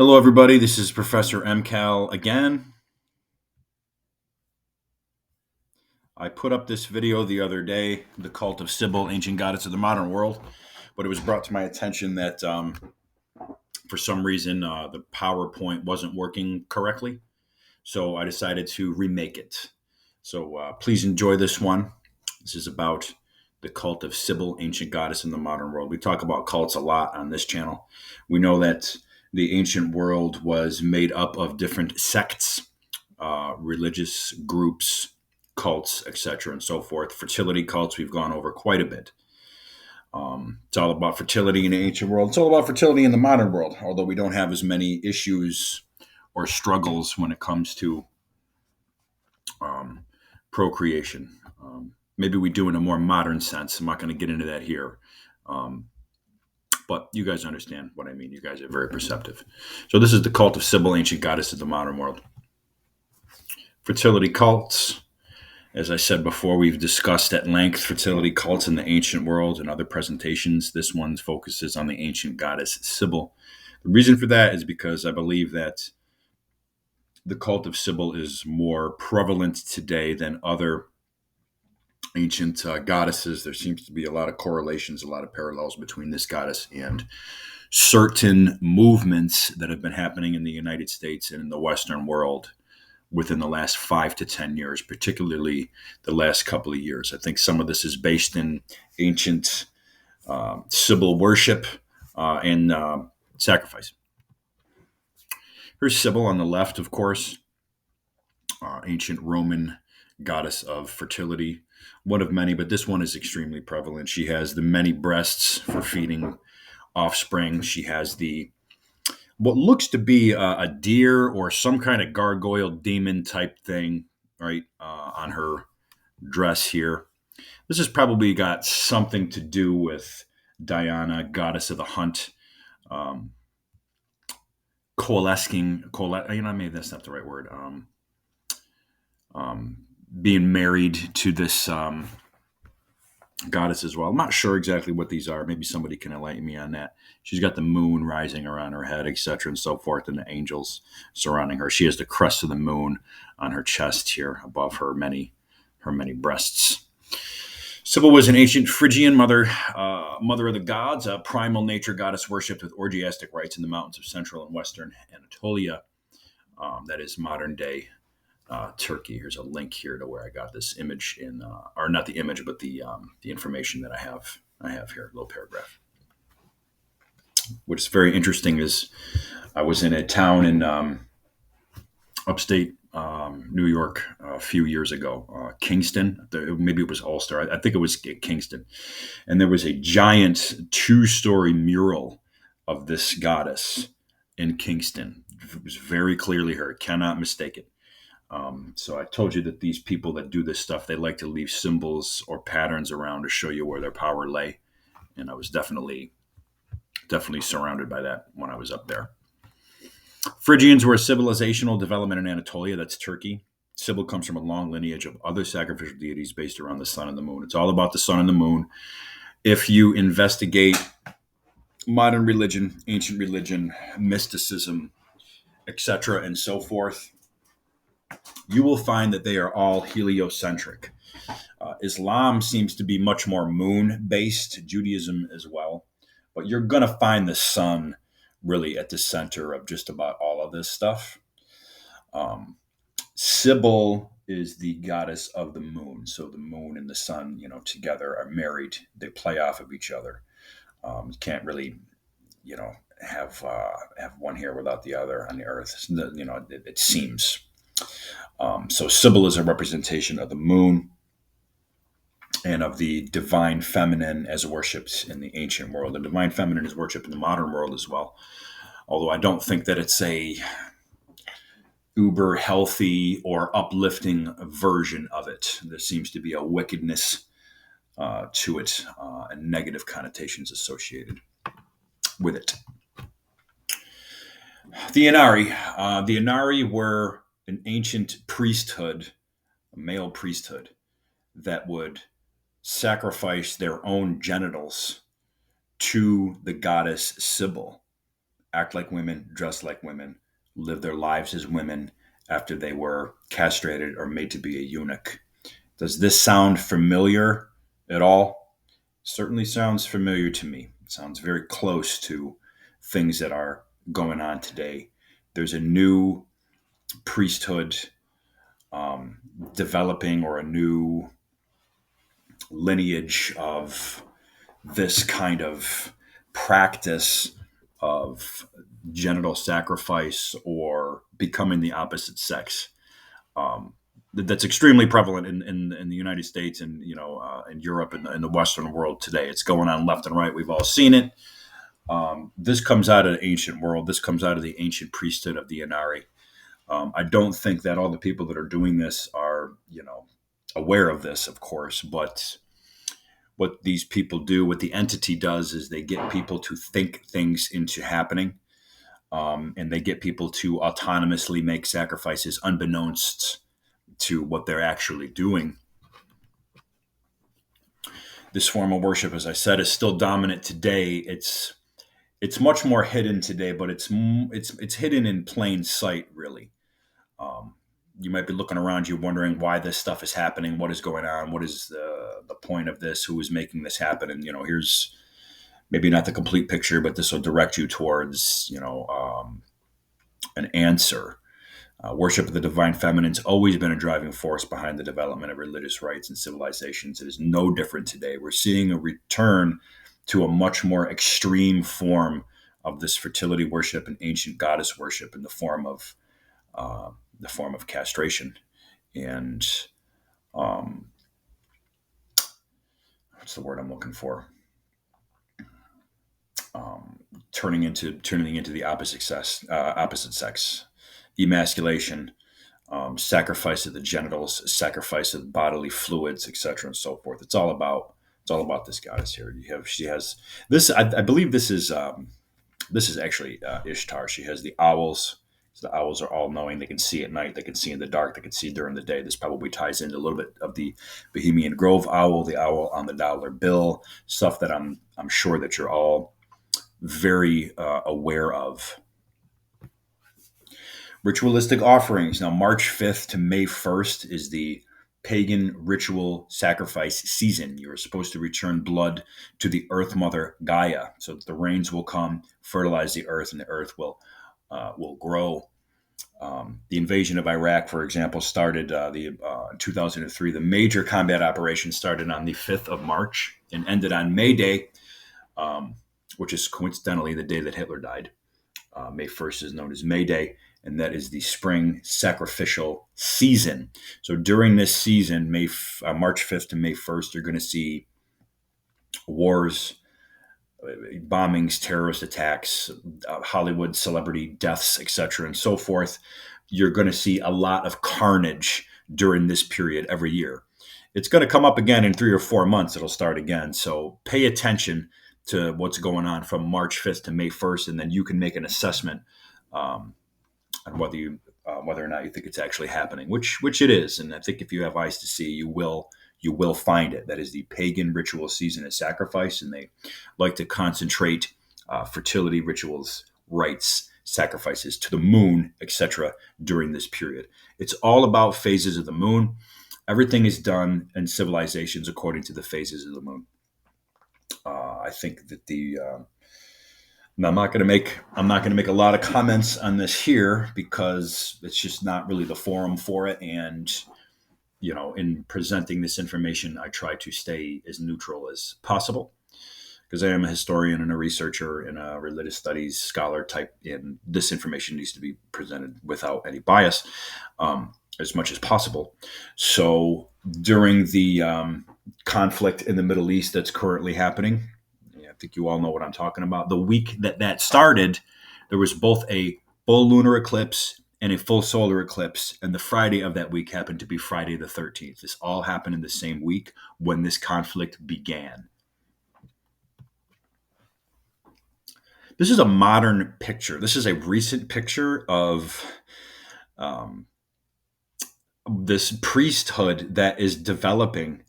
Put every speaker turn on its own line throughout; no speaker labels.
Hello, everybody. This is Professor MCal again. I put up this video the other day, the Cult of Cybele, Ancient Goddess of the Modern World, but it was brought to my attention that for some reason the PowerPoint wasn't working correctly. So I decided to remake it. So please enjoy this one. This is about the Cult of Cybele, Ancient Goddess in the Modern World. We talk about cults a lot on this channel. We know that the ancient world was made up of different sects, religious groups, cults, etc., and so forth. Fertility cults, we've gone over quite a bit. It's all about fertility in the ancient world. It's all about fertility in the modern world, although we don't have as many issues or struggles when it comes to um, procreation. Maybe we do in a more modern sense. I'm not going to get into that here. Um, but you guys understand what I mean. You guys are very perceptive. So this is the Cult of Cybele, Ancient Goddess of the Modern World. Fertility cults. As I said before, we've discussed at length fertility cults in the ancient world and other presentations. This one focuses on the ancient goddess Cybele. The reason for that is because I believe that the cult of Cybele is more prevalent today than other ancient goddesses. There seems to be a lot of correlations, a lot of parallels between this goddess and certain movements that have been happening in the United States and in the Western world within the last 5 to 10 years, particularly the last couple of years. I think some of this is based in ancient Cybele worship and sacrifice. Here's Cybele on the left, of course, ancient Roman goddess of fertility, one of many, but this one is extremely prevalent. She has the many breasts for feeding offspring. She has the what looks to be a deer or some kind of gargoyle demon type thing, right, on her dress here. This has probably got something to do with Diana, goddess of the hunt, um, maybe that's not the right word. Um, Being married to this goddess as well. I'm not sure exactly what these are. Maybe somebody can enlighten me on that. She's got the moon rising around her head, etc., and so forth, and the angels surrounding her. She has the crest of the moon on her chest here, above her many breasts. Cybele was an ancient Phrygian mother of the gods, a primal nature goddess worshipped with orgiastic rites in the mountains of central and western Anatolia. That is modern day Turkey. Here's a link here to where I got this image or not the image, but the information that I have here, a little paragraph. What's very interesting is I was in a town in upstate New York a few years ago, Kingston. Maybe it was Ulster. I think it was Kingston, and there was a giant 2-story mural of this goddess in Kingston. It was very clearly her. Cannot mistake it. So I told you that these people that do this stuff, they like to leave symbols or patterns around to show you where their power lay. And I was definitely surrounded by that when I was up there. Phrygians were a civilizational development in Anatolia, that's Turkey. Cybele comes from a long lineage of other sacrificial deities based around the sun and the moon. It's all about the sun and the moon. If you investigate modern religion, ancient religion, mysticism, etc., and so forth, you will find that they are all heliocentric. Islam seems to be much more moon based, Judaism as well. But you're going to find the sun really at the center of just about all of this stuff. Cybele is the goddess of the moon. So the moon and the sun, together are married. They play off of each other. You can't really, have one here without the other on the earth. It seems. So Cybele is a representation of the moon and of the divine feminine as worshipped in the ancient world. The divine feminine is worshipped in the modern world as well. Although I don't think that it's a uber healthy or uplifting version of it. There seems to be a wickedness to it and negative connotations associated with it. The Inari. The Inari were an ancient priesthood, a male priesthood, that would sacrifice their own genitals to the goddess Cybele. act like women, dress like women, live their lives as women after they were castrated or made to be a eunuch. Does this sound familiar at all? Certainly sounds familiar to me. It sounds very close to things that are going on today. There's a new priesthood um, developing, or a new lineage of this kind of practice of genital sacrifice or becoming the opposite sex. Um, that's extremely prevalent in the United States, and in Europe and in the Western world today. It's going on left and right. We've all seen it. This comes out of the ancient world. This comes out of the ancient priesthood of the Inari. I don't think that all the people that are doing this are, aware of this, of course, but what these people do, what the entity does, is they get people to think things into happening, and they get people to autonomously make sacrifices unbeknownst to what they're actually doing. This form of worship, as I said, is still dominant today. It's much more hidden today, but it's hidden in plain sight, really. Um, you might be looking around you wondering why this stuff is happening, what is going on, what is the point of this, who is making this happen, and here's maybe not the complete picture, but this will direct you towards an answer. Worship of the divine feminine's always been a driving force behind the development of religious rites and civilizations. It is no different today. We're seeing a return to a much more extreme form of this fertility worship and ancient goddess worship in uh, the form of castration and um, what's the word I'm looking for? Um, turning into the opposite sex, emasculation, sacrifice of the genitals, sacrifice of bodily fluids, etc., and so forth. It's all about this goddess here. She has this. I believe this is actually Ishtar. She has the owls. So the owls are all knowing. They can see at night. They can see in the dark. They can see during the day. This probably ties into a little bit of the Bohemian Grove owl, the owl on the dollar bill, stuff that I'm sure that you're all very aware of. Ritualistic offerings. Now, March 5th to May 1st is the pagan ritual sacrifice season. You're supposed to return blood to the earth mother Gaia so that the rains will come, fertilize the earth, and the earth will grow. The invasion of Iraq, for example, started in 2003. The major combat operation started on the 5th of March and ended on May Day, which is coincidentally the day that Hitler died. May 1st is known as May Day, and that is the spring sacrificial season. So during this season, March 5th to May 1st, you're going to see wars, bombings, terrorist attacks, Hollywood celebrity deaths, etc., and so forth. You're going to see a lot of carnage during this period every year. It's going to come up again in 3 or 4 months. It'll start again. So pay attention to what's going on from March 5th to May 1st, and then you can make an assessment um, on whether or not you think it's actually happening, which it is. And I think if you have eyes to see, you will find it. That is the pagan ritual season of sacrifice, and they like to concentrate fertility rituals, rites, sacrifices to the moon, etc. during this period. It's all about phases of the moon. Everything is done in civilizations according to the phases of the moon. I think that I'm not going to make a lot of comments on this here because it's just not really the forum for it. And in presenting this information, I try to stay as neutral as possible because I am a historian and a researcher and a religious studies scholar type, and this information needs to be presented without any bias as much as possible. So during the conflict in the Middle East that's currently happening, I think you all know what I'm talking about. The week that started, there was both a full lunar eclipse and a full solar eclipse, and the Friday of that week happened to be Friday the 13th. This all happened in the same week when this conflict began. This is a modern picture. This is a recent picture of um, this priesthood that is developing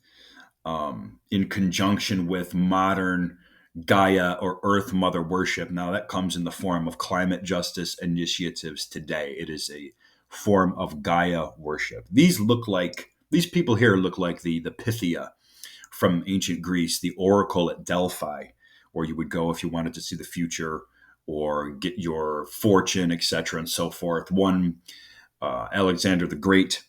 in conjunction with modern Gaia or Earth Mother worship. Now, that comes in the form of climate justice initiatives today. It is a form of Gaia worship. These people here look like the Pythia from ancient Greece, the oracle at Delphi, where you would go if you wanted to see the future or get your fortune, etc., and so forth. One, Alexander the Great,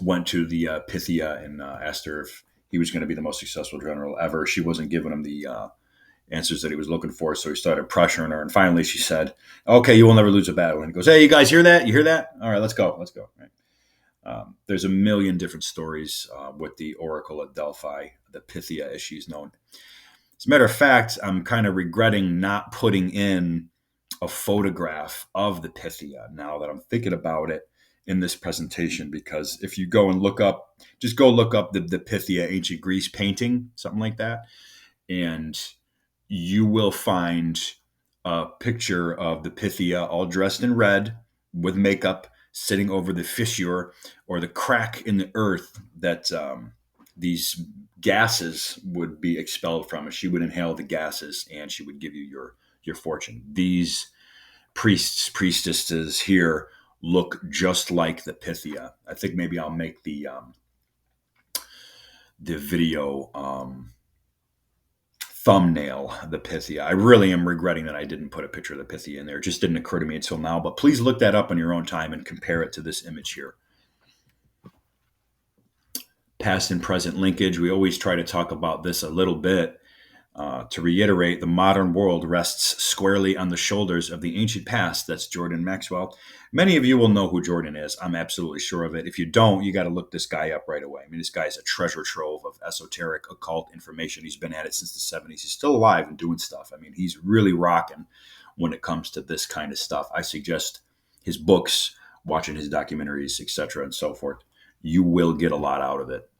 went to the Pythia and asked her if he was going to be the most successful general ever. She wasn't giving him the answers that he was looking for, so he started pressuring her. And finally, she said, "Okay, you will never lose a battle." And he goes, "Hey, you guys hear that? You hear that? All right, let's go. Let's go." Right. There's a million different stories with the Oracle at Delphi, the Pythia, as she's known. As a matter of fact, I'm kind of regretting not putting in a photograph of the Pythia now that I'm thinking about it in this presentation, because if you go and look up, just go look up the Pythia ancient Greece painting, something like that, and you will find a picture of the Pythia all dressed in red with makeup sitting over the fissure or the crack in the earth that these gases would be expelled from. And she would inhale the gases and she would give you your fortune. These priestesses here look just like the Pythia. I think maybe I'll make the video thumbnail the Pythia. I really am regretting that I didn't put a picture of the Pythia in there. It just didn't occur to me until now. But please look that up on your own time and compare it to this image here. Past and present linkage. We always try to talk about this a little bit. To reiterate, the modern world rests squarely on the shoulders of the ancient past. That's Jordan Maxwell. Many of you will know who Jordan is. I'm absolutely sure of it. If you don't, you got to look this guy up right away. I mean, this guy's a treasure trove of esoteric occult information. He's been at it since the 70s. He's still alive and doing stuff. I mean, he's really rocking when it comes to this kind of stuff. I suggest his books, watching his documentaries, etc., and so forth. You will get a lot out of it.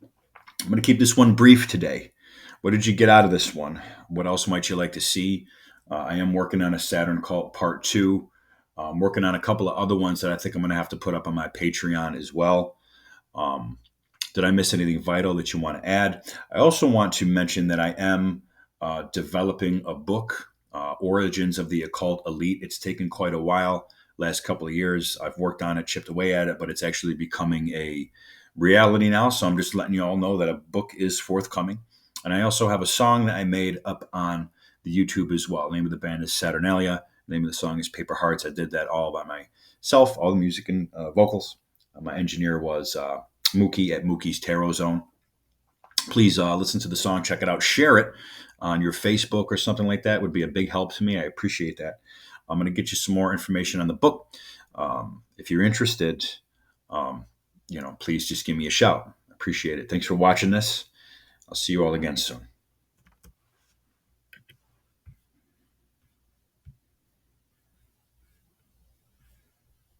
I'm going to keep this one brief today. What did you get out of this one? What else might you like to see? I am working on a Saturn Cult Part 2. I'm working on a couple of other ones that I think I'm going to have to put up on my Patreon as well. Did I miss anything vital that you want to add? I also want to mention that I am developing a book, Origins of the Occult Elite. It's taken quite a while, last couple of years. I've worked on it, chipped away at it, but it's actually becoming a reality now. So I'm just letting you all know that a book is forthcoming. And I also have a song that I made up on the YouTube as well. The name of the band is Saturnalia. The name of the song is Paper Hearts. I did that all by myself, all the music and vocals. My engineer was Mookie at Mookie's Tarot Zone. Please listen to the song, check it out, share it on your Facebook or something like that. It would be a big help to me. I appreciate that. I'm going to get you some more information on the book. If you're interested, please just give me a shout. Appreciate it. Thanks for watching this. I'll see you all again soon.